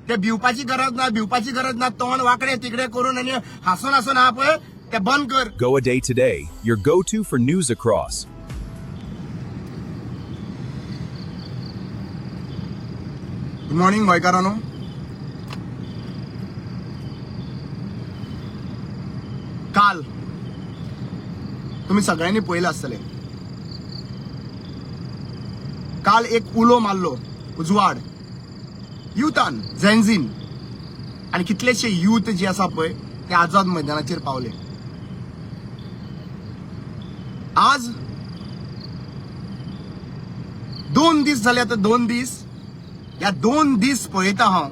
ते भिवपाची गरज ना तोंड वाकडे तिकडे करून आणि हसून हा पळय ते बंद कर. Goa Day Today, your go-to for news across. Good morning गोंयकारांनो. काल तुम्ही सगळ्यांनी पळयलें आसतलें, काल एक उलो मारलो उजवाड युथान झेन्झीन आणि कितलेशे युथ जे आसा पळय ते आझाद मैदानाचेर पावले. आज 2 दीस जाले. आता 2 दीस, या 2 दीस पळयता हांव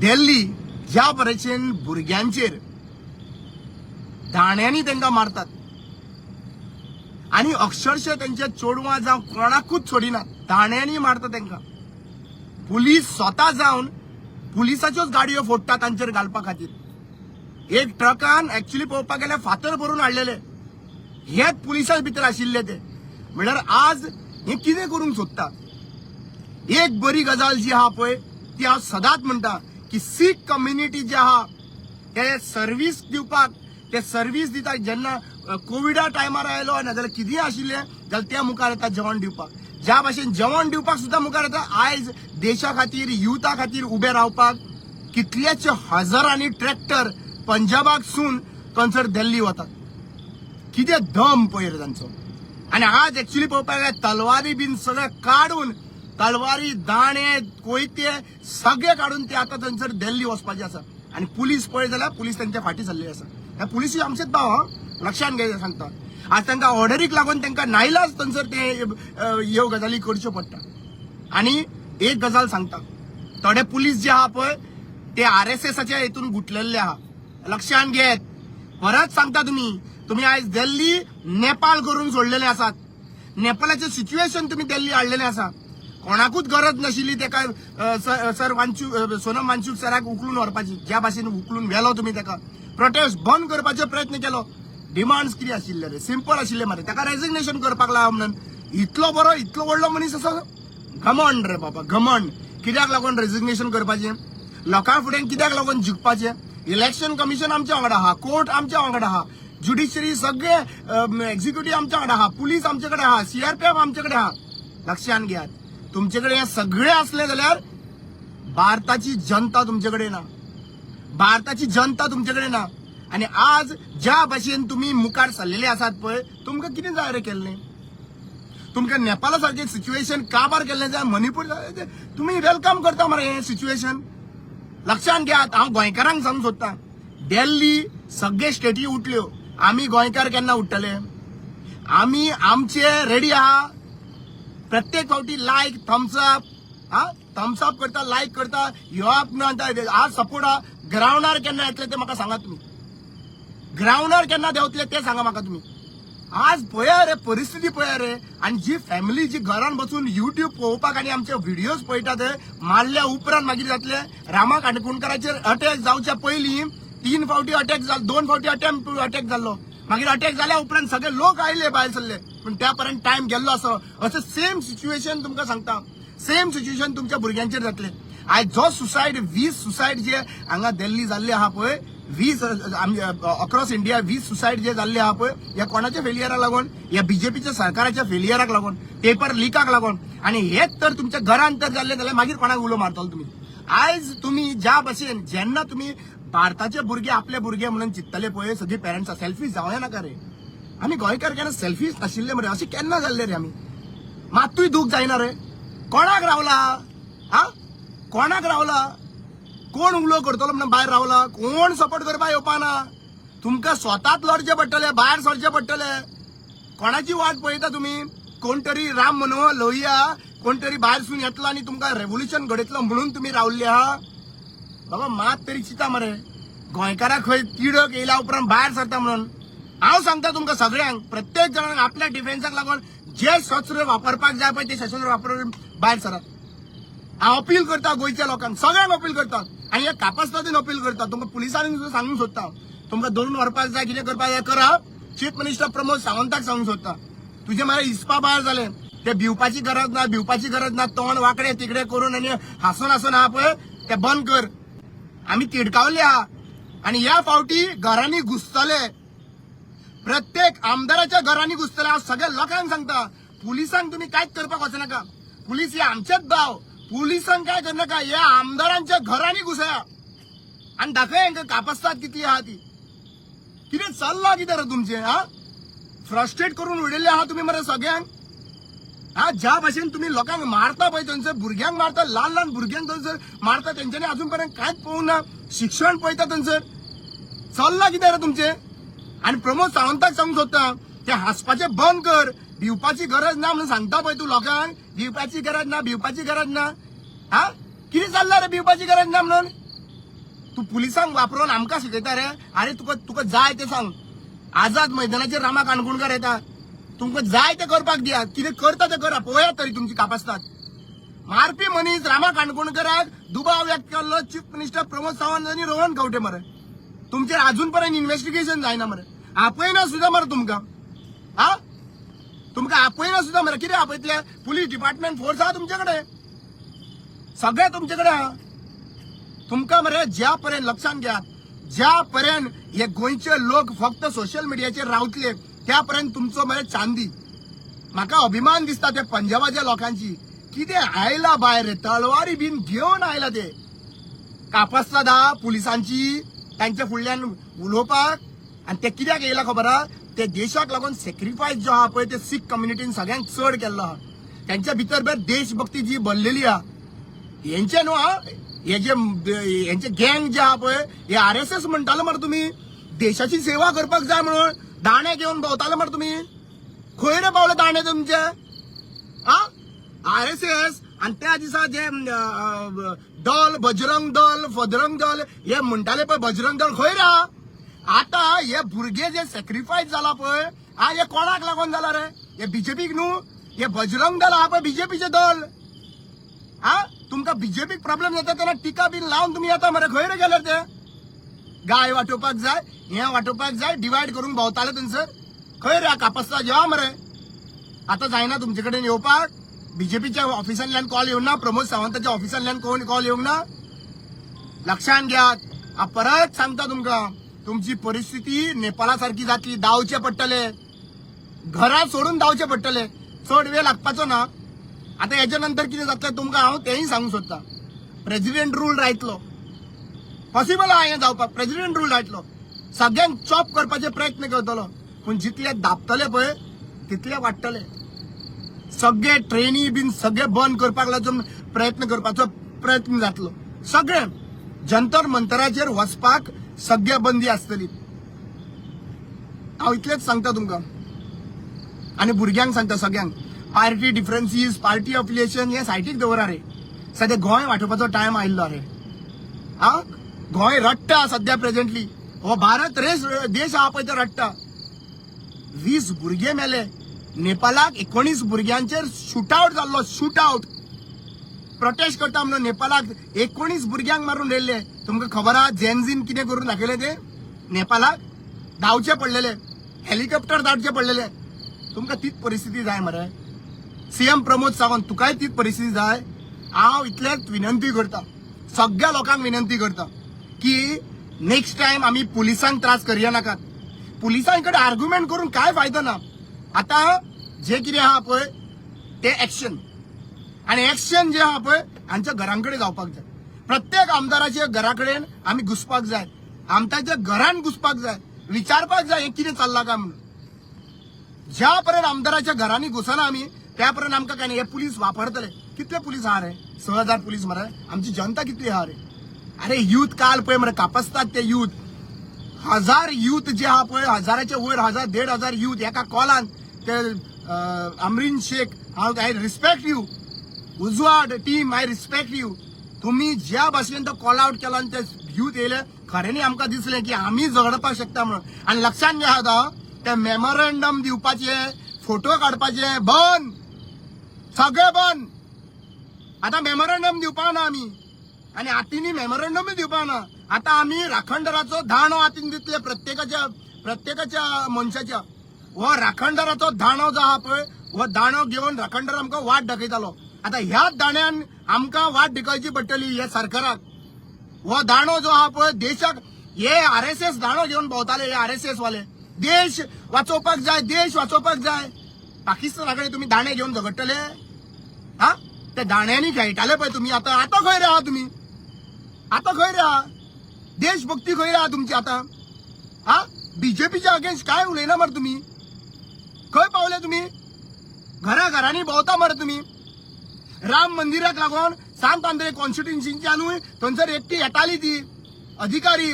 दिल्ली ज्या तरेच्यान भुरग्यांचेर दाण्यांनी तांकां मारतात आणि अक्षरशः त्यांच्या चोडवां जावं कोणाकूच सोडिनात, दाण्यांनी मारतात तांकां. पुलीस स्वता जावन पुलिसाच्योच गाडयो फोडटात तांचेर घालपा खातीर. एक ट्रकान एक्चुअली पळोवपाक गेल्यार फातर भरून हाडलेले, हेच पुलिसां भितर आशिल्ले ते. म्हळ्यार आज हे कितें करूंक सोदता. एक बरी गजाल जी आहा पळय ती हांव सदांच म्हणटा की सीख कम्युनिटी जे आहा ते सर्व्हिस दिवपाक, ते सर्व्हिस दिता. जेन्ना कोविडा टायमार आयलो नाजाल्यार कितेंय आशिल्लें जाल्यार ते मुखार येता जेवण दिवपाक. ज्या भाशेन जेवण दिवपाक सुद्दां मुखार येता. आयज देशा खातीर युथा खातीर उबे रावपाक कितलेशे हजारांनी ट्रॅक्टर पंजाबाकसून थंयसर दिल्ली वतात. कितें दम पळय रे तांचो. आणि आज एक्चुअली पळोवपाक गेल्यार तलवारी बीन सगळे काडून, तलवारी दाणे कोयते सगळे काडून ते आता थंयसर दिल्ली वचपाचे आसा. आणि पुलीस पळय जाल्यार पुलीस तांच्या फाटी सरलेली आसा. ह्या पुलिसी आमचेच भाव लक्षात घ्यायचं सांगता. आज तांकां ऑर्डरीक लागून तांकां नाइलाज थंयसर ते ह्यो गजाली करच्यो पडटा. आणि एक गजाल सांगता, थोडे पुलीस जे आहा पळय ते RSSच्या हेतून गुंतलेले आहा. लक्षात घेत. परत सांगता तुम्ही आज दिल्ली नेपाळ करून सोडलेले आसात. नेपाळाचे सिच्युएशन तुम्ही दिल्ली हाडलेले आसा. कोणाकूच गरज नाशिल्ली तेका सोनम वांगचूक सराक उखलून व्हरपाची. ज्या भाशेन उखलून व्हेलो तुम्ही तेका. प्रोटेस्ट बंद करपाचो प्रयत्न केलो. डिमांड्स कितें आशिल्ले रे, सिंपल आशिल्ले मरे. तेका रेजिग्नेशन करपाक लावा म्हणून. इतलो बरो इतलो व्हडलो मनीस असो घमंड रे बाबा, घमंड. कित्याक लागून रेजिग्नेशन करपाचें, लोकां फुडें कित्याक लागून जिखपाचें. इलेक्शन कमिशन आमच्या वांगडा आहा, कोर्ट आमच्या वांगडा आहा, ज्युडिशरी सगळे एक्झिक्युटिव्ह आमच्या वांगडा आहा, पुलीस आमचे कडेन आहा, CRPF आमचे कडेन आहा. लक्षात घेयात. तुमचे कडेन हे सगळे असले जाल्यार भारताची जनता तुमचे कडेन ना. भारताची जनता तुमचे कडेन ना. आणि आज ज्या भाशेन तुम्ही मुखार सरलेले आसात पळय, तुमकां कितें जाय रे केल्लें. तुमकां नेपाळा सारखें सिच्युएशन काबार केल्लें जाय, मणिपूर तुम्ही वेलकम करता मरे हें सिच्युएशन. लक्षात घेयात. हांव गोंयकारांक सांगूंक सोदतां, दिल्ली सगळे स्टेटी उठल्यो, आमी गोंयकार केन्ना उठतले. आमी आमचे रेडी आहा. प्रत्येक फावटी लायक थम्सअप थम्सअप करता, लायक करता, आज सपोर्ट आहा. ग्राउंडार केन्ना येतले ते म्हाका सांगा तुम्ही. ग्राउंडार केन्ना देंवतले ते सांगा म्हाका तुम्ही. आज पळया रे परिस्थिती पळया रे. आणि जी फॅमिली जी घरान बसून युट्यूब पळोवपाक आणि आमचे व्हिडिओज पळयतात, मारल्या उपरांत मागीर जातले रामा काणकोणकाराचेर अटॅक जावच्या पयलीं 3 फावटी अटॅक जालो, 2 फावटी अटॅक जाल्लो. मागीर अटॅक जाल्या उपरांत सगळे लोक आयले भायर सरले, पण त्या पर्यंत टाइम गेल्लो असो. असं सेम सिच्युएशन तुमकां सांगता, सेम सिच्युएशन तुमच्या भुरग्यांचेर जातले. आयज जो सुसायड 20 सुसायड जे हांगा दिल्ली जाल्ले आहा पळय, 20 अक्रॉस इंडिया 20 सुसायड जे जाल्ले आहा पळय, ह्या कोणाच्या फेलियराक लागून, ह्या बीजेपीच्या सरकाराच्या फेलियराक लागून, पेपर लिकाक लागून. आणि हेच तर तुमच्या घरांत तर जाल्ले जाल्यार मागीर कोणाक उलो मारतलो तुम्ही. आयज तुम्ही ज्या भाशेन जेन्ना तुम्ही भारताचे भुरगे आपले भुरगे म्हणून चित्तले पळय, सगळी पेरंट्स सेल्फी जावया नाका रे. आमी गोंयकार केन्ना सेल्फीज नाशिल्ले मरे, अशें केन्ना जाल्ले रे आमी. मात्तूय दूख जायना रे. कोणाक रावला कोणाक रावला. कोण उलो करतलो म्हणून भायर रावला. कोण सपोर्ट करपाक येवपाना. तुमकां स्वताच लढचे पडटले, भायर सरचे पडटले. कोणाची वाट पळयता तुम्ही. कोण तरी राम मनोहर लोहिया कोण तरी भायरसून येतलो आणि तुमकां रेव्होल्युशन घडयतलो म्हणून तुम्ही रावल्ले आहा. बाबा मात तरी चिता मरे. गोंयकाराक खंय तिडक येयल्या उपरांत भायर सरता म्हणून. हांव सांगता तुमकां सगळ्यांक, प्रत्येक जणांक आपल्या डिफेन्साक लागून जे शस्त्र वापरपाक जाय पळय ते शस्त्र वापरून भायर सरात. हांव अपील करता गोंयच्या लोकांक, सगळ्यांक अपील करता. आणि हे कापासतातून अपील करता. तुमकां पुलिसांनी सुद्दां सांगूंक सोदता, तुमकां धरून व्हरपाक जाय, कितें करपाक जाय करा. चीफ मिनिस्टर प्रमोद सावंताक सांगूंक सोदता, तुजे म्हळ्यार हिस्पा भायर जाले. ते भिवपाची गरज ना तोंड वाकडे तिकडे करून आणि हसून हा पळय ते बंद कर. आम्ही तिडकावले आहा आणि या फावटी घरांनी घुसतले, प्रत्येक आमदाराच्या घरांनी घुसतले. आज सगळ्या लोकांक सांगता, पुलिसांक तुम्ही कांयच करपाक वचनाका नका. पुलीस हे आमचेच भाव, पुलिसांक काय कर नका. या आमदारांच्या घरांनी घुसया आणि दाखया यांका कापसतात कितली आहा ती. कितें चल्ला कितें रे तुमचे हा? फ्रस्ट्रेट करून उडयले आहा तुम्ही मरे सगळ्यांक. हा ज्या भाशेन तुम्ही लोकांक मारता पळय, थंयसर भुरग्यांक मारता, ल्हान भुरग्यांक थंयसर मारता, तेंच्यांनी अजून पर्यंत कांयच पळोवंक ना. शिक्षण पळयता थंयसर चल्ला कितें रे तुमचे. आणि प्रमोद सावंताक सांगूंक सोदता, ते हांसपाचे बंद कर. भिवपाची गरज ना म्हणून सांगता पळय तूं लोकांक. भिवपाची गरज ना. हा कितें चल्ला रे भिवपाची गरज ना म्हणून. तू पुलिसांक वापरून आमकां शिकयता रे. अरे तुका जाय ते सांग. आझाद मैदानाचेर रामा काणकोणकार येता, तुमकां जाय ते करपाक दिया. कितें करता ते करा, पळयात तरी तुमची कापासतात. मारपी मनीस रामा काणकोणकराक दुबाव व्यक्त केल्लो चीफ मिनिस्टर प्रमोद सावंत आनी रोहन खंवटे मरे. तुमचेर अजून पर्यंत इन्व्हेस्टिगेशन जायना मरे. आपयना सुद्धा मरे तुमकां. हा तुमकां आपयना सुद्धा मरे. कितें आपयतले? पुलीस डिपार्टमेंट फोर्स आहा तुमच्याकडे, सगळे तुमच्याकडे आहा. तुमकां मरे ज्या पर्यंत लक्षात घ्या, ज्या पर्यंत हे गोंयचे लोक फक्त सोशल मिडियाचेर रावतले त्या पर्यंत तुमचो मरे चांदी. म्हाका अभिमान दिसता त्या पंजाबाच्या लोकांची. कितें आयला भायर, तलवारी बीन घेवन आयला ते. कापासतात आहा पुलिसांची तांच्या फुडल्यान उलोवपाक. आणि ते कित्याक येयला खबर आहा? ते देशाक लागून सॅक्रिफायस जो आहा पळय ते सीख कम्युनिटीन सगळ्यांत चड केल्लो आहा. त्यांच्या भितर देशभक्ती जी भरलेली आहा. हेंचे न्हू हा, हेंचे गँग जे आहा पळय, हे RSS म्हणटालो मरे तुम्ही. देशाची सेवा करपाक जाय म्हणून दाणे घेवन भोंवताले मरे तुम्ही. खंय रे पावले दाणे तुमचे हा? RSS. आणि त्या दिसा जे दल, बजरंग दल, फदरंग दल हे म्हणटाले पळय, बजरंग दल खंय रे? आता हे भुरगे जे सॅक्रिफायस जाला पळय, हा हे कोणाक लागून जाला रे? हे बीजेपीक न्हू. हे बजरंग दल आहा पळय बीजेपीचे दल. हा तुमका बीजेपीक प्रॉब्लेम जाता तेन्ना टिका बीन लावून तुम्ही येता मरे. खंय रे गेले ते? गाय वाटोवपाक जाय, हे वाटोवपाक जाय, डिवायड करून भोंवताले थंयसर. खंय रे कापसता जेवा मरे. आता जायना तुमचे कडेन येवपाक. बीजेपीच्या ऑफिसांतल्यान कॉल येवंक ना, प्रमोद सावंताच्या ऑफिसांतल्यान कोण कॉल येवंक ना. लक्षात घ्या. परत सांगता तुमका, तुमची परिस्थिती नेपाळा सारखी जातली. धांवचे पडटले, घरा सोडून धांवचे पडटले. चड वेळ लागपाचो ना. आता याच्या नंतर कितें जातलें तुमकां हांव तेंय सांगूंक सोदता. President rule रायतलो. पॉसिबल आहा हें जावपाक. प्रेसिडेंट रूल रायतलो. सगळ्यांक चॉप करपाचे प्रयत्न करतलो. पूण जितले दाबतले पळय तितले वाडटले. सगळे ट्रेनी बीन सगळे बंद करपाक लागून प्रयत्न करपाचो प्रयत्न जातलो. सगळे जंतर मंतराचेर वचपाक सगळे बंदी आसतली. हांव इतलेंच सांगता तुमकां. आनी भुरग्यांक सांगता सगळ्यांक, पार्टी डिफरन्सीस, पार्टी अफिलिएशन हे सायडीक दवरा रे. सध्या गोंय वांटोवपाचो टायम आयिल्लो रे. हा गोंय रडटा सध्या प्रेझेंटली. हो भारत देश आहा पळय तो रडटा. 20 भुरगे मेले. नेपाळाक 19 भुरग्यांचेर शूटआउट जाल्लो. शूटआउट प्रोटेस्ट करता म्हणून नेपाळाक 19 भुरग्यांक मारून रेल्ले. तुमकां खबर आहा जेनझीन कितें करून दाखयले ते? नेपाळाक धांवचे पडलेले, हेलिकॉप्टर धाडचे पडलेले. तुमकां तीच परिस्थिती जाय मरे. CM प्रमोद सावंत तुकाय तीच परिस्थिती जाय. हांव इतलेच विनंती करता, सगळ्या लोकांक विनंती करता की नेक्स्ट टाइम आम्ही पुलिसांक त्रास करूया नाकात. पुलिसांकडे आर्ग्युमेंट करून काय फायदो ना. आता जे कितें आहा पळय ते एक्शन, आणि एक्शन जे आहा पळय हांच्या घरांकडे जावपाक जाय. प्रत्येक आमदाराच्या घराकडेन आम्ही घुसपाक जाय. आमच्याच्या घरान घुसपाक जाय, विचारपाक जाय हे कितें चल्लां काय म्हणून. ज्या पर्यंत आमदाराच्या घरांनी घुसना आम्ही त्यापर्यंत आमकां काय नाही. हे पुलीस वापरतले. कितले पुलीस आहा रे? 6000 पुलीस मरे. आमची जनता कितली आहा रे? अरे युथ काल पळय मरे कापसतात ते युथ. 1000 युथ जे आहा पळय, 1000च्या वयर 1000 1500 युथ एका कॉलान. ते Amreen Shaikh, I respect you. Ujwad team, I respect you. तुम्ही ज्या भाशेन तो कॉल आउट केला आणि ते युथ येयले, खऱ्यांनी आमकां दिसलें की आम्ही झगडपाक शकता म्हणून. आणि लक्षात घ्या आता ते मेमोरेंडम दिवपाचे, फोटो काढपाचे बंद, सगळे बंद. आता मेमोरेंडम दिवपा ना आम्ही, आणि हातींनी मेमोरेंडम दिवपा ना. आता आम्ही राखणदाराचो धाणो हातीन दितले प्रत्येकाच्या मनशाच्या. हो राखणदाराचो धाणो जो आहा पळय हो दाणो घेऊन राखणदार आमकां वाट दाखयतालो. आता ह्याच दाण्यान आमकां वाट दाखोवची पडटली ह्या सरकाराक. हो दाणो जो आहा पळय देशाक हे RSS दाणो घेऊन भोंवताले हे RSS वाले. देश वाचोवपाक जाय, देश वाचोवपाक जाय. पाकिस्ताना कडेन तुम्ही दाणे घेऊन झगडटले? हा, त्या दाण्यांनी खेळटाले पळय तुम्ही. आता खंय रे आहा तुम्ही? आता खंय रे आहा? देशभक्ती खंय रे आहा तुमची आता? हा, बीजेपीच्या अगेन्स्ट काय उलयना मरे तुम्ही? खंय पावले तुम्ही? घराघरांनी भोंवता मरे तुम्ही. राम मंदिराक लागून सांत आंद्रे कॉन्स्टिट्युन्सीच्यानूय थंयसर एकटी येताली ती अधिकारी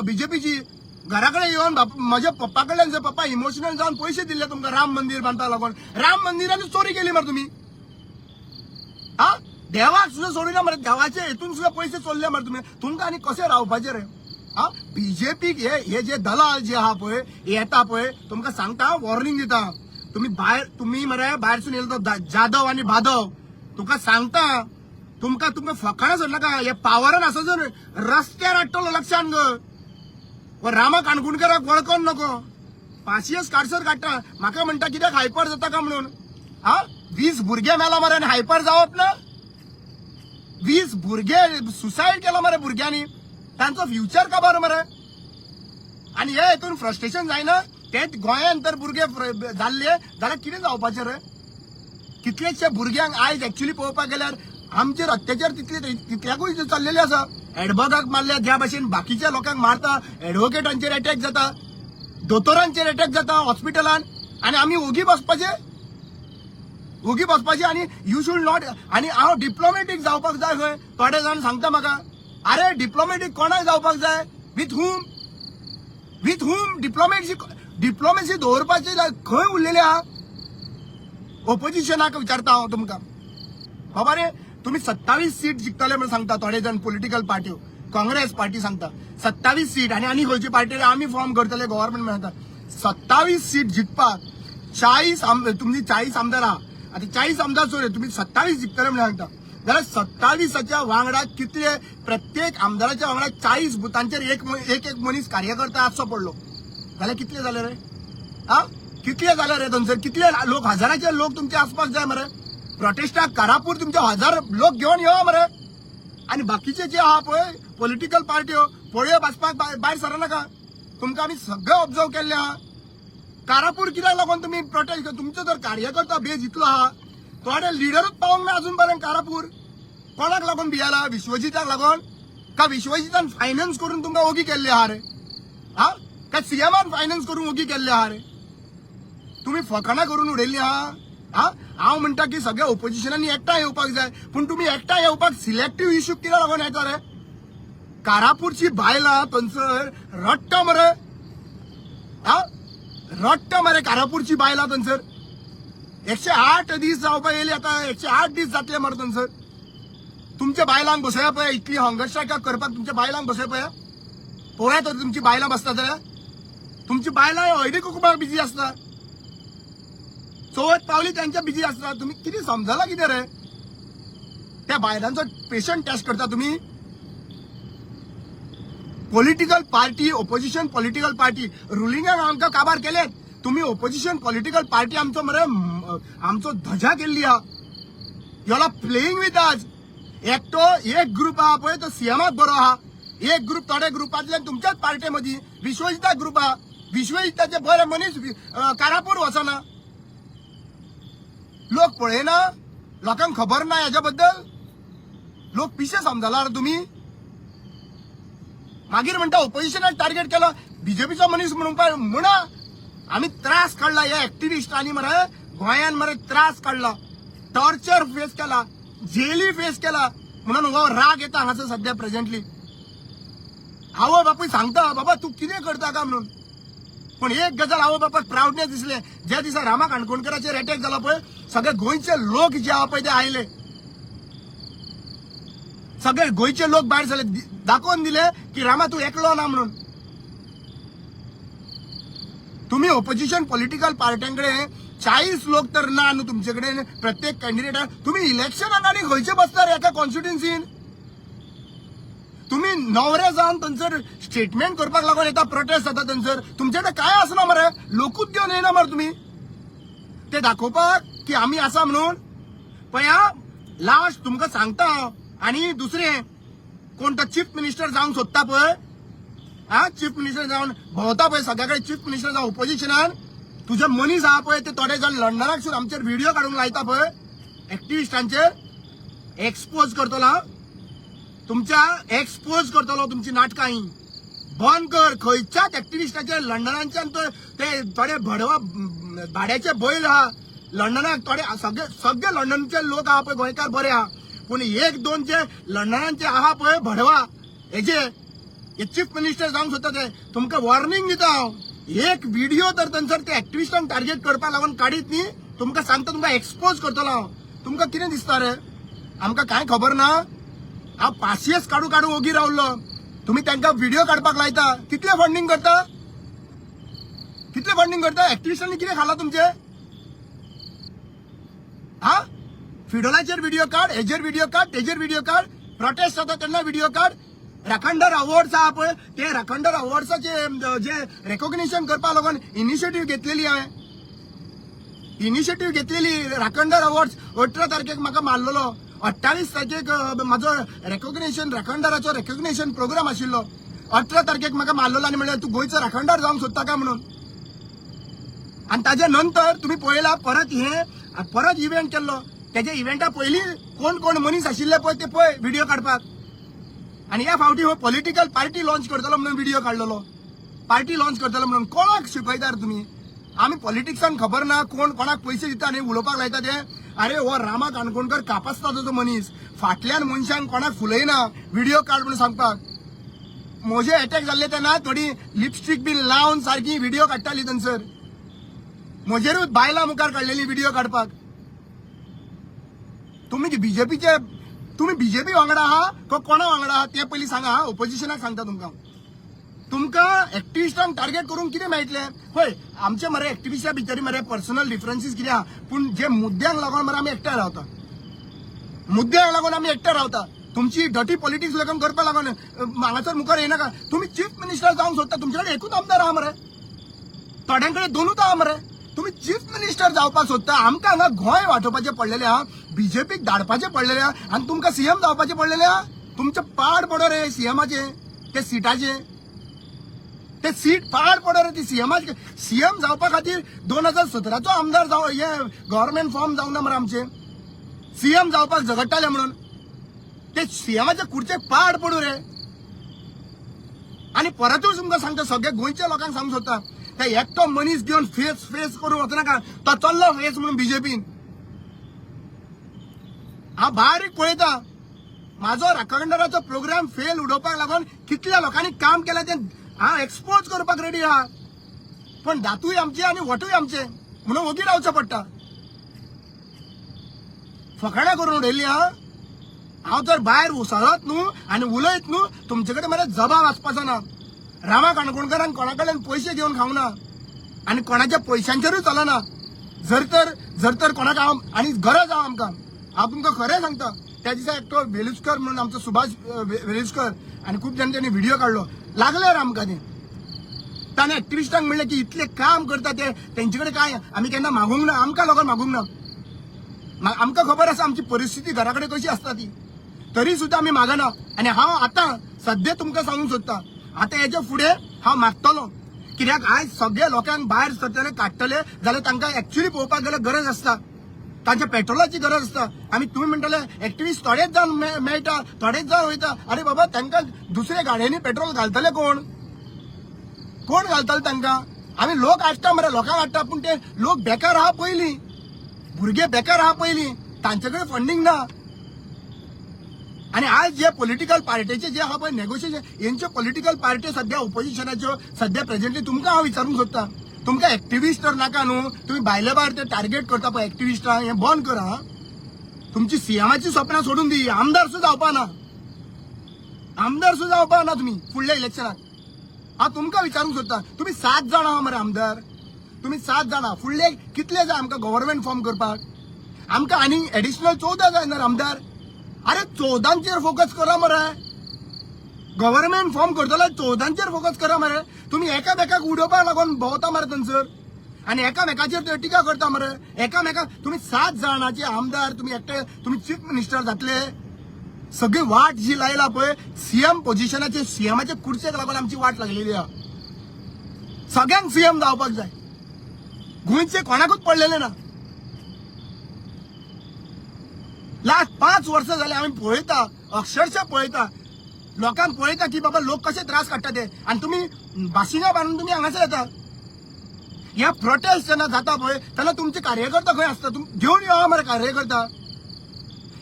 बीजेपीची घराकडे येऊन माझ्या पप्पा कडल्यान जर पप्पा इमोशनल जाऊन पैसे दिले तुमका राम मंदिर बांधता लागून. राम मंदिराने चोरी केली मरे तुम्ही. हा, देवाक सुद्धा सोडिना मरे. देवाचे हेतून सुद्धा पैसे चोरले मरे तुम्ही. तुमकां आनी कशें रावपाचें रे? हा, बीजेपीक हे जे दलाल जे आहा पळय येता पळय तुमकां सांगता, वॉर्निंग दिता. तुम्ही मरे भायरसून येयलो तो जाधव आणि भाधव तुका सांगता, तुमका फकाणां सोडनाका. हे पावरान आसा जर रस्त्यार हाडटलो लक्षान ग. व रामा काणकुणकराक वळखोन नको. पाशियस काडसर काडटा. म्हाका म्हणटा कित्याक हायपर जाता का म्हणून. हा, 20 भुरगे मेला मरे हायपर जावप ना. 20 भुरगे सुसाईड केला मरे भुरग्यांनी. तांचो फ्युचर काबार मरे. आणि हे हेतून फ्रस्ट्रेशन जायना. तेच गोंयांत तर भुरगे जाल्ले जाल्यार कितें जावपाचें रे? कितलेशे भुरग्यांक आयज एक्चुअली पळोवपाक गेल्यार आमचेर अत्याचार तितल्याकूय चाललेले आसा. एडबगाक मारल्या ज्या भाशेन बाकीच्या लोकांक मारता, एडवोकेटांचेर अटॅक जाता, दोतोरांचेर अटॅक जाता हॉस्पिटलान, आणि आमी ओगी बसपाचे आणि यू शूड नॉट. आणि हांव डिप्लोमॅटीक जावपाक जाय खंय. थोडे जाण सांगता म्हाका, अरे डिप्लोमॅटीक कोणाक जावपाक जाय? विथ हुम डिप्लोमॅसी दवरपाची खंय उरलेले आहा? ओपोजिशनाक विचारता हांव तुमकां. बाबा रे, तुम्ही 27 सीट जिखतले म्हणून सांगता थोडे जण पॉलिटिकल पार्टी. काँग्रेस पार्टी सांगता 27 सीट, आणि खंयची पार्टी आमी फॉर्म करतले गव्हर्नमेंट मेळटा. 27 सीट जिखपाक 40 तुमची 40 आमदार आहा. आता 40 आमदार सोडले तुम्ही 27 जिखतले म्हणून सांगता जाल्यार 27च्या वांगडा कितले? प्रत्येक आमदाराच्या वांगडा 40 बुथांचेर एक मनीस कार्यकर्ता आसचो पडलो जाल्यार कितले जाले रे? हा, कितले जाले रे थंयसर? कितले लोक? हजाराचे लोक तुमचे आसपास जाय मरे. प्रोटेस्टाक कारापूर तुमचे 1000 लोक घेऊन येवा मरे. आणि बाकीचे जे आहा पळय पॉलिटिकल पार्ट्यो पोळयो भाजपाक भायर सरनाका. तुमकां आमी सगळे ऑब्जर्व केल्ले आहा. कारापूर कित्याक लागून तुम्ही प्रोटेस्ट? तुमचो जर कार्यकर्ता बेज इतलो आहा, थोडे लिडरूच पावंक ना अजून पर्यंत कारापूर. कोणाक लागून भियाला? विश्वजिताक लागून? का विश्वजितान फायनान्स करून तुमकां ओगी केल्ले आहा रे? हा, का सीएमान फायनान्स करून ओगी केल्ले आहा रे? तुम्ही फकाणां करून उडयल्ली आहा. हा, हांव म्हणटा की सगळ्या ओपोजिशनांनी एकठांय येवपाक जाय, पण तुम्ही एकठांय येवपाक सिलेक्टिव्ह इश्यू कित्याक लागून येता रे? कारापूरची बायलां थंयसर रडटा मरे. हा, रडटा मरे कारापूरची बायलां थंयसर. 108 दीस जावपाक येयले, आता 108 दीस जातले मरे थंयसर. तुमच्या बायलांक बसया पळय, इतली हंगर स्ट्रायक करपाक तुमच्या बायलांक बसया पळया तर तुमची बायलां बसता जाल्यार. तुमची बायलां हळदी कुकुमाक बिजी आसता, चवथ पावली त्यांच्या बिजी आसता. तुम्ही किती समजायला किती रे? त्या बायलांचो पेशंट टेस्ट करता तुम्ही. Political party, opposition political party रुलिंगाक आमकां काबार केले. तुम्ही ओपोजिशन पॉलिटिकल पार्टी आमचो धजा केल्ली आहा. You are playing with us. एक ग्रुप आहा पळय तो सीएमाक बरो आहा. एक ग्रुप थोड्या ग्रुपांतल्यान तुमच्याच पार्टी मदीं विश्वजिता ग्रुप आहा. विश्वजिताचे बरे मनीस कारापूर वचना. लोक पळयना, लोकांक खबर ना हेच्या बद्दल. लोक पिशे समजला रे तुम्ही. मागीर म्हणटा ओपोजिशनाक टार्गेट केलो. बीजेपीचो मनीस म्हणा आम्ही त्रास काढला या ऍक्टिव्हिस्टांनी मरे. गोंयान मरे त्रास काढला, टॉर्चर फेस केला, जेली फेस केला, म्हणून हो राग येता हांगासर सध्या प्रेझेंटली. आवय बापूय सांगता बाबा तू कितें करता का म्हणून. पण एक गजाल आवय बापाक प्राऊडनेस दिसले. ज्या दिसा रामा काणकोणकराचेर अटॅक झाला पळय, सगळे गोंयचे लोक जे आहा पळय ते आयले. सगळे गोंयचे लोक भायर सरले, दाखोवन दिले की रामा तू एकलो ना म्हणून. तुम्ही ऑपोजिशन पॉलिटिकल पार्ट्यांकडे 40 लोक तर ना न्हू तुमचे कडेन प्रत्येक कॅन्डिडेट. तुम्ही इलेक्शनाक आनी खंयचे बसता एका कॉन्स्टिट्युन्सीन? तुम्ही नवरे जावन थंयसर स्टेटमेंट करपाक लागून येता, प्रोटेस्ट जाता थंयसर. तुमचे कडेन काय आसना मरे, लोकूच घेवन येना मरे तुम्ही. ते दाखोवपाक की आमी आसा म्हणून पळय हा लास्ट तुमकां सांगता हांव. आणि दुसरें कोण तो चीफ मिनिस्टर जावंक सोदता पळय हा चीफ मिनिस्टर जावन भोंवता पळय सगळ्या कडेन चीफ मिनिस्टर जावन ऑपोजिशनान तुजे मनीस आहा पळय ते थोडे जाण लंडनाक सुद्दां आमचेर व्हिडिओ काडूंक लायता पळय एक्टिविस्टांचेर एक्सपोज करतलो हांव. तुमच्या एक्सपोज करतलो तुमची नाटकां ही बंद कर. खंयच्याच एक्टिविस्टाचे लंडनाच्यान ते थोडे भडवा भाड्याचे बैल आहा लंडनाक थोडे सगळे लंडनचे लोक आहा पळय गोंयकार बरे आहा पूण एक दोन जे लंडनाचे आहा पळय भडवा हे चीफ मिनिस्टर जावंक सोदता ते तुमकां वॉर्निंग दिता हांव. एक व्हिडिओ तर थंयसर ते एक्टिविस्टांक टार्गेट करपा लागून काडीत न्ही तुमकां सांगता तुमकां एक्सपोज करतलो हांव. तुमकां कितें दिसता रे आमकां कांय खबर ना. हांव पासियेस काडू काडू ओगी रावल्लो तुम्ही तांकां व्हिडिओ काडपाक लायता. कितले फंडिंग करता एक्टिविस्टांनी कितें खाला तुमचे हा फिडोलाचेर व्हिडिओ काड हेजेर व्हिडिओ काड तेजेर व्हिडिओ काड प्रोटेस्ट जाता तेन्ना व्हिडिओ काड. राखणदार अवॉर्ड्स आहा पळय ते राखणदार अवॉर्ड्साचे जे रेकॉग्निशन करपा लागून इनिशिएटीव घेतलेली राखणदार अवॉर्ड्स 18 तारखेक म्हाका मारलेलो 28 तारखेक म्हाजो राखणदाराचो रेकॉग्निशन प्रोग्राम आशिल्लो 18 तारखेक म्हाका मारलेलो आनी म्हणलें तूं गोंयचो राखणदार जावंक सोदता काय म्हणून. आणि ताजे नंतर तुम्ही पळयला परत इव्हेंट केल्लो त्याच्या इव्हेंटा पयलीं कोण कोण मनीस आशिल्ले पळय ते पळय व्हिडिओ काडपाक. आणि ह्या फावटी हो पॉलिटिकल पार्टी लॉन्च करतलो म्हणून व्हिडिओ काडलेलो. पार्टी लॉन्च करतलो म्हणून कोणाक शिकयता रे तुमी. आमी पॉलिटिक्सान खबर ना कोण कोणाक पयशे दिता आनी उलोवपाक लायता ते. अरे हो रामा काणकोणकर कापासता तो मनीस फाटल्यान मनशांक कोणाक फुलयना व्हिडिओ काड म्हणून सांगपाक. म्हजे अटॅक जाल्ले तेन्ना थोडी लिपस्टिक बी लावन सारकी व्हिडिओ काडटाली थंयसर. म्हजेरूच बायलां मुखार काडलेली व्हिडिओ काडपाक. तुम्ही बीजेपी वांगडा आहा कोणा वांगडा आहा ते पयलीं सांगा. ऑपोजिशनाक सांगता तुमकां एक्टिविस्टांक टार्गेट करून कितें मेळटलें पळय. आमचे मरे एक्टिविस्टा भितर मरे पर्सनल डिफरन्सीस कितें आहा पूण जे मुद्द्यांक लागून मरे आमी एकठांय रावता. तुमची डटी पॉलिटिक्स लागून करपा लागून हांगासर मुखार येनाका. तुमी चीफ मिनिस्टर जावंक सोदता तुमचे कडेन एकूच आमदार आहा मरे थोड्यां कडेन दोनूच आहा मरे. तुम्ही चीफ मिनिस्टर जावपाक सोदता आमकां हांगा गोंय वांटोवपाचे पडलेले आहा बीजेपीक धाडपाचे पडलेले आहा आनी तुमकां सीएम जावपाचे पडलेले आहा. तुमचे पाड पडो रे सीएमाचे ते सीटाचे ते सीट पाड पडो रे ती सीएमाचे. सीएम जावपा खातीर 2017चो आमदार जाव हे गव्हर्नमेंट फॉर्म जावंक ना मरे आमचे सीएम जावपाक झगडटाले म्हणून. ते सीएमाचे खुर्चेक पाड पडू रे. आणि परतूय तुमकां सांगता सगळ्या गोंयच्या लोकांक सांगूंक सोदता ते एकटो मनीस घेवन फेस करून वचनाका तो चल्लो फेस म्हणून बीजेपीन. हांव बारीक पळयता म्हाजो राखणदाराचो प्रोग्राम फेल उडोवपाक लागून कितल्या लोकांनी काम केलें तें हांव एक्सपोज करपाक रेडी आहा. पण दातूय आमचे आनी वटूय आमचे म्हणून ओगी रावचो पडटा. फकाणां करून उडयल्ली आहा. हांव तर भायर उसळत न्हू आनी उलयत न्हू तुमचे कडेन मरे जबाब आसपाचो ना. रामा काणकोणकरांक कोणा कडल्यान पयशे घेवन खावना आनी कोणाच्या पयशांचेरूय चलना. जर तर कोणाक हांव आनी गरज आहा आमकां हांव तुमकां खरें सांगता. त्या दिसा एकटो वेलुस्कर म्हणून आमचो सुभाष वेलुस्कर आनी खूब जाण त्यांनी व्हिडिओ काडलो लागले रे आमकां ते. ताणें एक्टिविस्टांक म्हणलें की इतले काम करता ते तेंचे कडेन काय आमी केन्ना मागूंक ना आमकां लोकांक मागूंक ना. आमकां खबर आसा आमची परिस्थिती घरा कडेन कशी आसता ती तरी सुद्दां आमी मागना. आनी हांव आतां सद्या तुमकां सांगूंक सोदता आतां हेच्या फुडें हांव मागतलो कित्याक आयज सगळ्या लोकांक भायर सरतले काडटले जाल्यार तांकां एक्च्युअली पळोवपाक गेल्यार गरज आसता. तांच्या पेट्रोलाची गरज आसता. आमी तुमी म्हणटले एक्टिविस्ट थोडेच जावन मेळटा थोडेच जावन वयता. अरे बाबा तांकां दुसऱ्या गाडयांनी पेट्रोल घालतले कोण घालतले तांकां. आमी लोक हाडटा मरे लोकांक हाडटा पूण ते लोक बेकार आहा पयलीं भुरगे बेकार आहा पयलीं तांचे कडेन फंडींग ना. आणि आज जे पॉलिटिकल पार्टीचे जे आहा पळय नेगोशिएशन यांचे पॉलिटिकल पार्टी सध्या ऑपोजिशनाच्यो सध्या प्रेझेंटली तुमकां हांव विचारूंक सोदता तुमकां एक्टिविस्ट तर नाका न्हू. तुम्ही भायले भायर ते टार्गेट करता पळय एक्टिविस्टां हें बंद करा. तुमची सीएमाची स्वप्नां सोडून दी. आमदार सुद्दां जावपा ना तुमी फुडल्या इलेक्शनाक. हांव तुमकां विचारूंक सोदता तुमी 7 जाण आहा मरे आमदार. तुमी 7 जाणां फुडले कितले जाय आमकां गव्हर्नमेंट फॉर्म करपाक. आमकां आनी एडिशनल 14 जाय ना आमदार. अरे 14चेर फोकस करा मरे. गव्हर्नमेंट फॉर्म करतलो 14चेर फोकस करा मरे. तुम्ही एका बेकाक उडोवपाक लागून भोंवता मरे थंयसर आणि एकामेकाचेर ते टिका करता मरे एकामेका तुम्ही 7 जाणांचे आमदार तुम्ही एकटे तुम्ही चीफ मिनिस्टर जातले सगळी वाट जी लायला पळय सीएम पोझिशनाचे सीएमाचे कुर्चेक लागून आमची वाट लागलेली आहे सगळ्यांक सीएम जावपाक जाय गोंयचे कोणाकूच पडलेले ना लास्ट 5 वर्ष झाले आम्ही पळयता अक्षरशः पळयता लोकांक पळयता की बाबा लोक कसे त्रास काडटा ते आणि तुम्ही बाशिंगा बांधून तुम्ही हांगासर येता ह्या प्रोटेस्ट जेन्ना जाता पळय तेन्ना तुमचे कार्यकर्ता खंय आसता घेवन येवा मरे कार्यकर्ता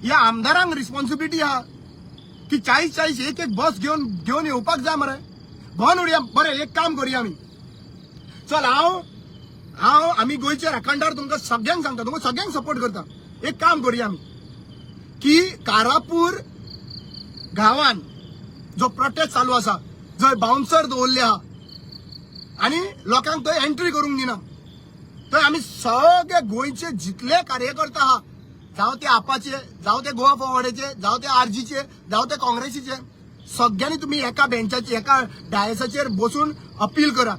ह्या आमदारांक रिस्पॉन्सिबिलिटी आहा की 40 एक बस घेवन येवपाक जाय मरे भोवन उडया बरें एक काम करुया आमी चल हांव आमी गोंयचे राखणदार तुमकां सगळ्यांक सांगता तुमकां सगळ्यांक सपोर्ट करता एक काम करुया आमी की कारापूर गांवान जो प्रोटेस्ट चालू आसा जंय बाउन्सर दवरले आहा आणि लोकांक थंय एंट्री करूंक दिना थंय आमी सगळे गोंयचे जितले कार्यकर्ता आहा जावं ते आपाचे जावं ते गोवा फॉरवर्डाचे जावं ते आरजीचे जावं ते काँग्रेसीचे सगळ्यांनी तुम्ही एका बेंचाचेर एका डायसाचेर बसून अपील करा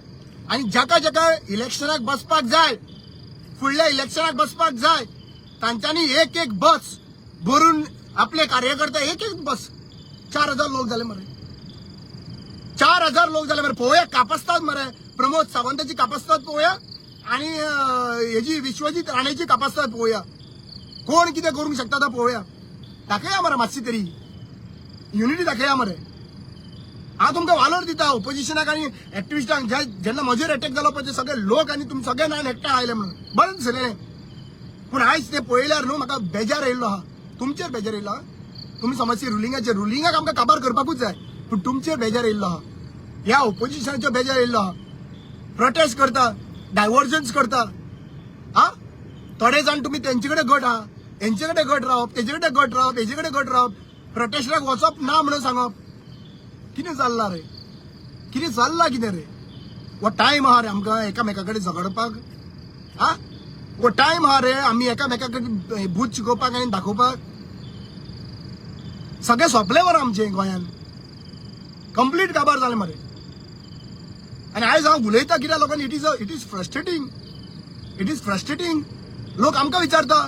आणि जाका जाका इलेक्शनाक बसपाक जाय फुडल्या इलेक्शनाक बसपाक जाय तांच्यांनी एक बस भरून आपले कार्यकर्ता एक बस 4000 लोक झाले मरे 4000 लोक झाले मरे पळोवया कापसतात मरे प्रमोद सावंताची कापसतात पळोवया आणि हेजी विश्वजीत राणेची कापसतात पळोवया कोण कितें करूंक शकता तो पळोवया दाखया मरे मातशी तरी युनिटी दाखया मरे हांव तुमकां वालोर दिता ओपोजिशनाक आनी एक्टिविस्टांक जेन्ना म्हजेर अटॅक जालो पळय ते सगळे लोक आनी तुमी सगळे नायन एकठांय आयले म्हणून बरें दिसलें पूण आयज ते पळयल्यार न्हू म्हाका बेजार येयल्लो आहा तुमचेर बेजार येयल्लो आहा तुमी समजची रुलिंगाक आमकां काबार करपाकूच जाय पूण तुमचेर बेजार येयल्लो आहा ह्या ओपोजिशनाचेर बेजार येयल्लो आहा प्रोटेस्ट करता डायव्हर्जन्स करता हा थोडे जाण तुम्ही तेंचे कडेन गट आहा हेंचे कडेन गट रावप तेजे कडेन गट रावप हेजे कडेन गट रावप प्रोटेस्टाक वचप ना म्हणून सांगप कितें चल्लां रे कितें चल्लां कितें रे वो टायम आहा रे आमकां एकामेका कडेन झगडपाक हा वो टायम आहा रे आमी एकामेका कडेन भूत शिकोवपाक आनी दाखोवपाक सगळे सोंपले मरे आमचे गोंयान कंप्लीट काबार जालें मरे आनी आयज हांव उलयता कित्याक लोकांनी इट इज फ्रस्ट्रेटिंग लोक आमकां विचारता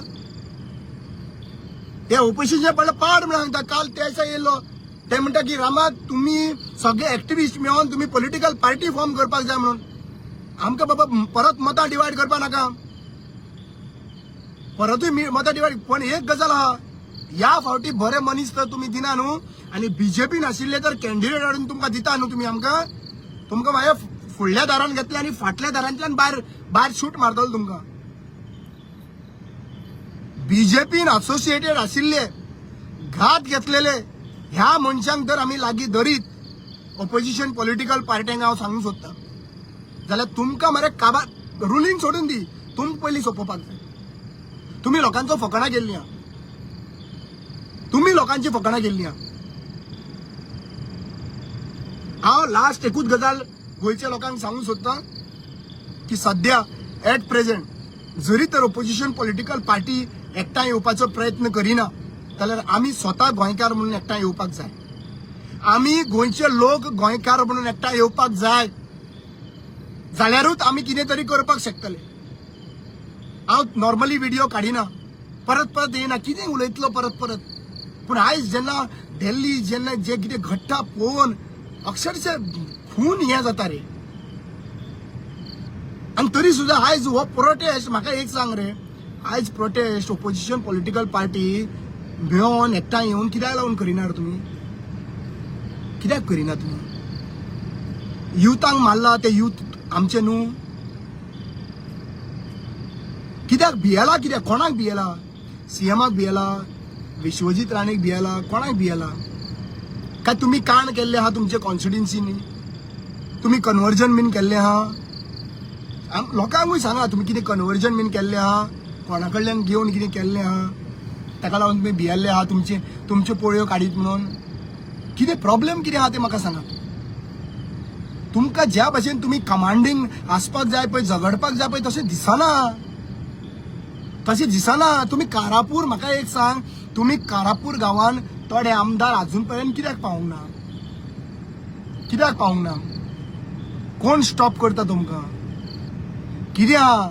हे ओपोजिशन पडलं पाड म्हणून सांगता काल ते दिसा येयल्लो ते म्हणटा की रामा तुम्ही सगळे एक्टिविस्ट मेळोन तुम्ही पॉलिटिकल पार्टी फॉर्म करपाक जाय म्हणून आमकां बाबा परत मतां डिवायड करपा नाका परतूय मतां डिवायड पण एक गजाल आहा ह्या फावटी बरे मनीस तर तुम्ही दिना न्हू आनी बीजेपी नाशिल्ले तर कॅन्डिडेट हाडून तुमकां दिता न्हू तुम्ही तुमकां मागीर फुडल्या दारान घेतले आनी फाटल्या दारांतल्यान भायर शूट मारतलो तुमकां बीजेपीन असोसिएटेड आशिल्ले घात घेतलेले ह्या मनशांक जर आमी लागीं धरीत ऑपोजिशन पॉलिटिकल पार्ट्यांक हांव सांगूंक सोदता जाल्यार तुमकां मरे काबार रुलींग सोडून दी तुमकां पयलीं सोंपोवपाक जाय तुमी लोकांचो फकाणां केल्ली आहा तुमी लोकांची फकाणां केल्ली आहा हांव लास्ट एकूच गजाल गोंयच्या लोकांक सांगूंक सोदता की सध्या एट प्रेझेंट जरी तर ऑपोजिशन पॉलिटिकल पार्टी एकठांय येवपाचो प्रयत्न करिना जाल्यार आमी स्वता गोंयकार म्हणून एकठांय येवपाक जाय आमी गोंयचे लोक गोंयकार म्हणून एकठांय येवपाक जाय जाल्यारूच आमी कितें तरी करपाक शकतले हांव नॉर्मली व्हिडिओ काडिना परत येना कितें उलयतलो परत पूण आयज जेन्ना दिल्ली जेन्ना जे कितें घडटा पळोवन अक्षरशः खून हें जाता रे आनी तरी सुद्धा आयज हो प्रोटेस्ट म्हाका एक सांग रे आयज प्रोटेस्ट ऑपोजिशन पॉलिटिकल पार्टी मेळोन एकठांय येवन कित्याक लागून करिना रे तुमी कित्याक करिना तुमी युथांक मारला ते युथ आमचे न्हू कित्याक भियेला कित्याक कोणाक भियेला सीएमाक भियेला विश्वजीत राणेक भियेला कोणाक भियेला काय तुम्ही काण केल्ले आहा तुमचे कॉन्स्टिट्युएन्सीनी तुम्ही कन्वर्जन बीन केल्ले आहा लोकांकूय सांगा तुम्ही कितें कन्वर्जन बीन केल्ले आहा कोणा कडल्यान घेवन कितें केल्लें आहा ताका लागून तुमी भियेल्ले आहा तुमचे पोळयो काडीत म्हणून कितें प्रॉब्लेम कितें आहा तें म्हाका सांगा तुमकां ज्या भाशेन तुमी कमांडींग आसपाक जाय पळय झगडपाक जाय पळय तशें दिसना तुम्ही कारापूर म्हाका एक सांग तुम्ही कारापूर गांवान थोडे आमदार अजून पर्यंत कित्याक पावूंक ना कोण स्टॉप करता तुमकां कितें आहा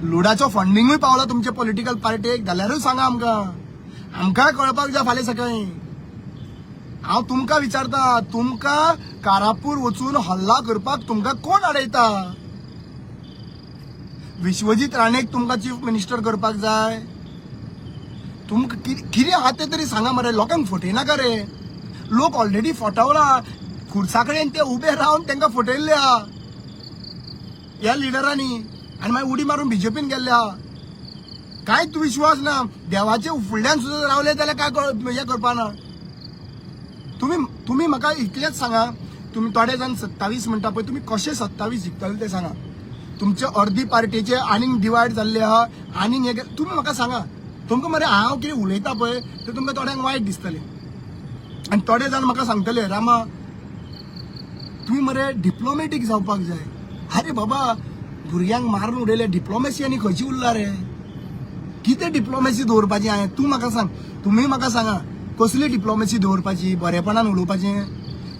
लुडाचो फंडिंगूय पावला तुमचे पॉलिटिकल पार्टीक जाल्यारूच सांगा आमकांय कळपाक जाय फाल्यां सकाळीं. हांव तुमकां विचारता, तुमकां कारापूर वचून हल्ला करपाक तुमकां कोण अडयता? विश्वजीत राणेक तुमकां चीफ मिनिस्टर करपाक जाय? तुमकां कितें आहा तें तरी सांगा मरे. लोकांक फटयनाका रे. लोक ऑलरेडी फटवला. खुर्सा कडेन ते उबे रावन तांकां फटयल्ले आहा ह्या लिडरांनी आनी मागीर उडी मारून बीजेपीन गेल्ले आहा. कांयच विश्वास ना. देवाचे फुडल्यान सुद्दां रावले जाल्यार काय हें करपाना. तुम्ही म्हाका इतलेंच सांगा, तुम्ही थोडे जाण 27 म्हणटा पळय, तुम्ही कशे 27 जिखतले ते सांगा. तुमचे अर्धी पार्टीचे आनीक डिवायड जाल्ले आहा, आनीक हे तुम्ही म्हाका सांगा. तुमकां मरे हांव कितें उलयता पळय ते तुमकां थोड्यांक वायट दिसतलें. आनी थोडे जाण म्हाका सांगतले, रामा तुम्ही मरे डिप्लोमॅटीक जावपाक जाय. अरे बाबा, भुरग्यांक मारून उडयले, डिप्लोमॅसी आनी खंयची उरला रे? कितें डिप्लोमॅसी दवरपाची हांवें? तूं म्हाका सांग. तुमी म्हाका सांगा कसली डिप्लोमॅसी दवरपाची? बरेपणान उलोवपाचें?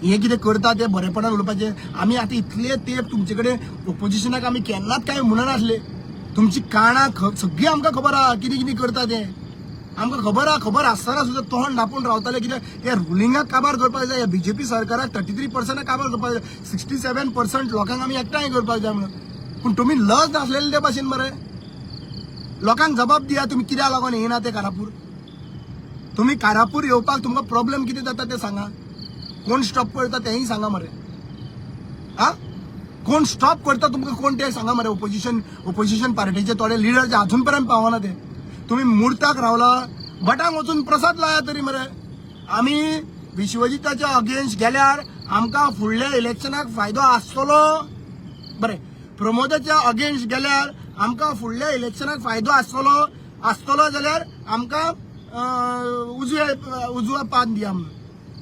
हें कितें करता तें बरेपणान उलोवपाचें? आमी आतां इतले तेंप तुमचे कडेन ओपोजिशनाक आमी केन्नाच कांय म्हणनासले. तुमची काणां सगळी आमकां खबर आहा कितें कितें करता तें. आमकां खबर आहा. खबर आसतना सुद्दां तोंड धापून रावताले. कित्याक हे रुलिंगाक काबार करपाक जाय. बीजेपी सरकाराक 33% काबार करपाक जाय. 67% लोकांक आमी एकठांय करपाक जाय म्हणून. पूण तुमी लज नासलेले ते भाशेन मरे. लोकांक जबाब दिया, तुमी कित्याक लागून येयना ते कारापूर. तुम्ही कारापूर येवपाक तुमकां प्रॉब्लेम कितें जाता ते सांगा. कोण स्टॉप करता तेंय सांगा मरे. हा, कोण स्टॉप करता तुमकां कोण ते सांगा मरे. ओपोजिशन पार्टीचे थोडे लिडर जे अजून पर्यंत पावना ते. तुम्ही मुर्ताक रावला. भटांक वचून प्रसाद लाया तरी मरे. आमी विश्वजिताच्या अगेन्स्ट गेल्यार आमकां फुडल्या इलेक्शनाक फायदो आसतलो. बरें, प्रमोदाच्या अगेन्स्ट गेल्यार आमकां फुडल्या इलेक्शनाक फायदो आसतलो जाल्यार आमकां उजवे पान दिया म्हणून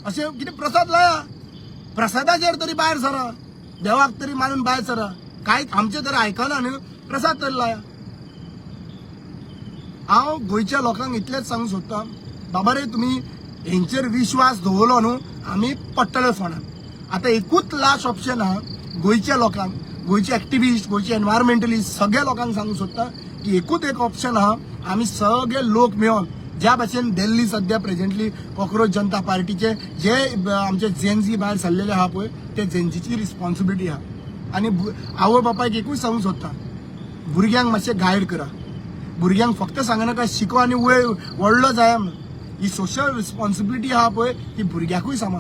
अशें कितें प्रसाद लाया. प्रसादाचेर तरी भायर सरा. देवाक तरी मानून भायर सरा. कांय आमचे तरी आयकना न्हू. प्रसाद तरी लाया. हांव गोंयच्या लोकांक इतलेंच सांगूंक सोदतां, बाबा रे तुमी हेंचेर विश्वास दवरलो न्हू आमी पडटले फोंडान. आतां एकूच लास्ट ऑप्शन आहा गोंयच्या लोकांक, गोंयचे एक्टिविस्ट, गोंयचे एनवायरमेंटलिस्ट सगळ्या लोकांक सांगूंक सोदता की एकूच एक ऑप्शन आहा. आमी सगळे लोक मेळोन ज्या भाशेन दिल्ली सध्या प्रेझेंटली कॉक्रोच जनता पार्टीचे जे आमचे जेनजी भायर सरलेले आहा पळय ते जेनजीची रिस्पॉन्सिबिलिटी आहा. आनी आवय बापायक एकूच सांगूंक सोदता, भुरग्यांक मातशें गायड करा. भुरग्यांक फक्त सांगनाका शिको आनी व्हडलो जाया म्हणून. ही सोशल रिस्पॉन्सिबिलिटी आहा पळय ती भुरग्याकूय सांगा.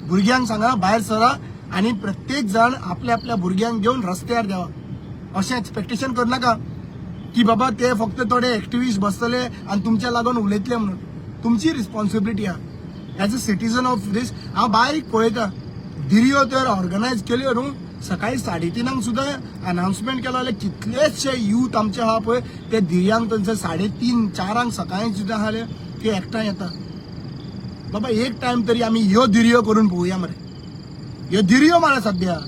भुरग्यांक सांगा भायर सरा आनी प्रत्येक जण आपल्या आपल्या भुरग्यांक घेवन रस्त्यार देवा. अशें एक्सपेक्टेशन करनाका की बाबा ते फक्त थोडे एक्टिविस्ट बसतले आनी तुमच्या लागून उलयतले म्हणून. तुमची रिस्पॉन्सिबिलिटी आहा as a citizen of these. हांव बारीक पळयता धिरयो तर ऑर्गनायज केल्यो न्हू. सकाळी 3:30 सुद्दां अनाउन्समेंट केलो जाल्यार कितलेशे यूथ आमचे आहा पळय ते धिरयांक थंयसर 3:30-4 सकाळी सुद्दां आसले ते एकठांय येता. बाबा एक टायम तरी आमी ह्यो धिरयो करून पळोवया मरे. ह्यो धिरयो मरे सध्या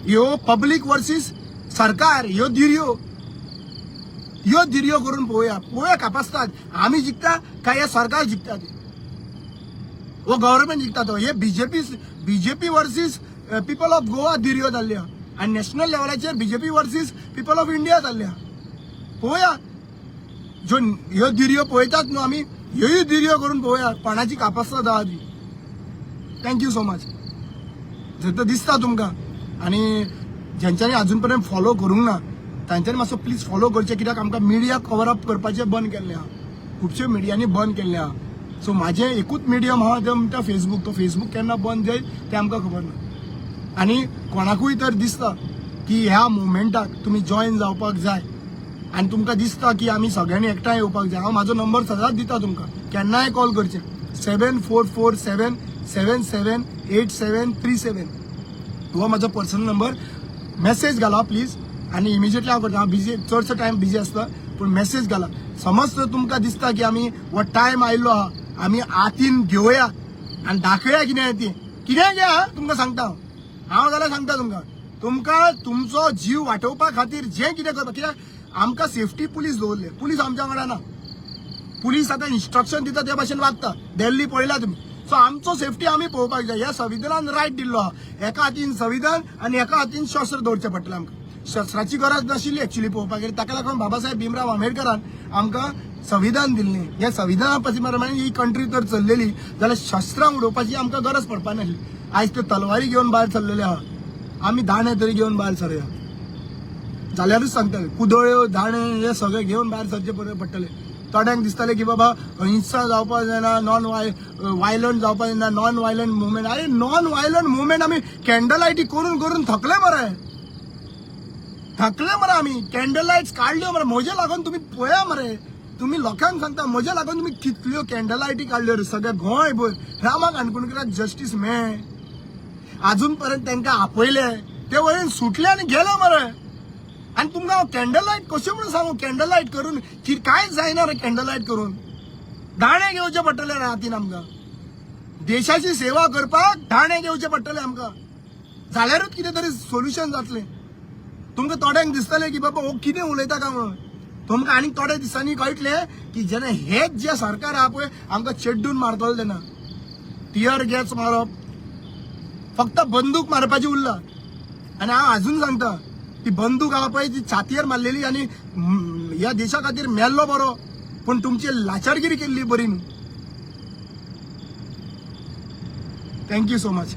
ह्यो पब्लीक वर्सीस सरकार. ह्यो धिरयो करून पळोवया कापासतात. आमी जिखता काय हे सरकार जिखता ते वो गव्हर्नमेंट जिखता तो. हे BJP versus people of Goa धिरयो जाल्ल्या आनी नॅशनल लेवलाचेर BJP versus people of India जाल्ल्या. पळोवया ज्यो ह्यो धिरयो पळयतात न्हू आमी ह्योय धिरयो करून पळोवया कोणाची कापासता जाता ती. Thank you so much. जर तर दिसता तुमकां आनी ज्यांच्यांनी अजून पर्यंत फॉलो करूंक ना तांच्यांनी मातसो प्लीज फॉलो करचें. कित्याक आमकां मिडिया कवर अप करपाचें बंद केल्लें आहा. खुबश्यो मिडियांनी बंद केल्लें आहा. सो म्हाजें एकूच मिडियम आहा तो म्हणटा फेसबूक. तो फेसबूक केन्ना बंद जायत तें आमकां खबर ना. आनी कोणाकूय तर दिसता की ह्या मुवमेंटाक तुमी जॉयन जावपाक जाय आनी तुमकां दिसता की आमी सगळ्यांनी एकठांय येवपाक जाय. हांव म्हाजो नंबर सदांच दिता तुमकां. केन्नाय कॉल करचें 7447778737. हो म्हाजो पर्सनल नंबर. मेसेज घाला प्लीज आनी इमिजिएटली हांव करता. हांव बिजी चडसो टायम बिजी आसता पूण मेसेज घाला. समज तर तुमकां दिसता की आमी हो टायम आयिल्लो आहा आमी हातीन घेवया आनी दाखया कितें तें कितें घे तुमकां सांगता हांव जाल्यार सांगता तुमकां तुमचो जीव वाटोवपा खातीर जें कितें करता. कित्याक आमकां सेफ्टी पुलीस दवरले. पुलीस आमच्या वांगडा ना. पुलीस आतां इन्स्ट्रक्शन दिता त्या भाशेन वागता. दिल्ली पळयला तुमी. सो आमचो सेफ्टी आमी पळोवपाक जाय. ह्या संविधानान रायट दिल्लो आहा. एका हातीन संविधान आनी एका हातीन शस्त्र दवरचें पडटलें आमकां. शस्त्राची गरज नाशिल्ली एक्चुअली पळोवपाक गेल्यार. ताका लागून बाबासाहेब भीमराव आंबेडकरान आमकां संविधान दिल्लें. ह्या संविधाना प्रमाणे ही कंट्री तर चल्लेली जाल्यार शस्त्रां उडोवपाची आमकां गरज पडपा नासली. आयज त्यो तलवारी घेवन भायर सरलेले आहा. आमी दाणे तरी घेवन भायर सरया जाल्यारूच सांगतले. कुदळ्यो दाणे हे सगळे घेवन भायर सरचे पडटले. थोड्यांक दिसताले की बाबा हिंसा जावपाक जायना, नॉन वायलंट जावपाक जायना, नॉन वायलंट मुवमेंट. अरे नॉन वायलंट मुवमेंट आमी कॅन्डल लायटी करून करून थकले मरे आमी. कॅन्डल लायट्स काढल्यो मरे. म्हजे लागून तुम्ही पळया मरे. तुम्ही लोकांक सांगता म्हजे लागून तुम्ही कितल्यो कॅन्डल लायटी काढल्यो रे सगळे गोंय भर. रामा काणकोणकराक जस्टीस मेळ. अजून पर्यंत तांकां आपयले ते वयन सुटले आनी गेले मरे. आणि तुमकां हांव कॅन्डल लायट कशें म्हणून सांगू. कॅन्डल लायट करून कांयच जायना रे. कॅन्डल लायट करून दाणे घेवचे पडटले रे हातीन. आमकां देशाची सेवा करपाक दाणे घेवचे पडटले आमकां. जाल्यारूच कितें तरी सोल्युशन जातलें. तुमकां थोड्यांक दिसतलें की बाबा हो कितें उलयता काय म्हणून. तुमकां आनीक थोड्या दिसांनी कळटलें की जेन्ना हेच जे सरकार आहा पळय आमकां चेड्डून मारतलो तेन्ना टियर गॅस मारप, फक्त बंदूक मारपाची उरला. आनी हांव अजून सांगता ती बंदूक आहा पळय ती छातयेर मारलेली आनी ह्या देशा खातीर मेल्लो बरो पूण तुमची लाचारगिरी केल्ली बरी न्हू. Thank you so much.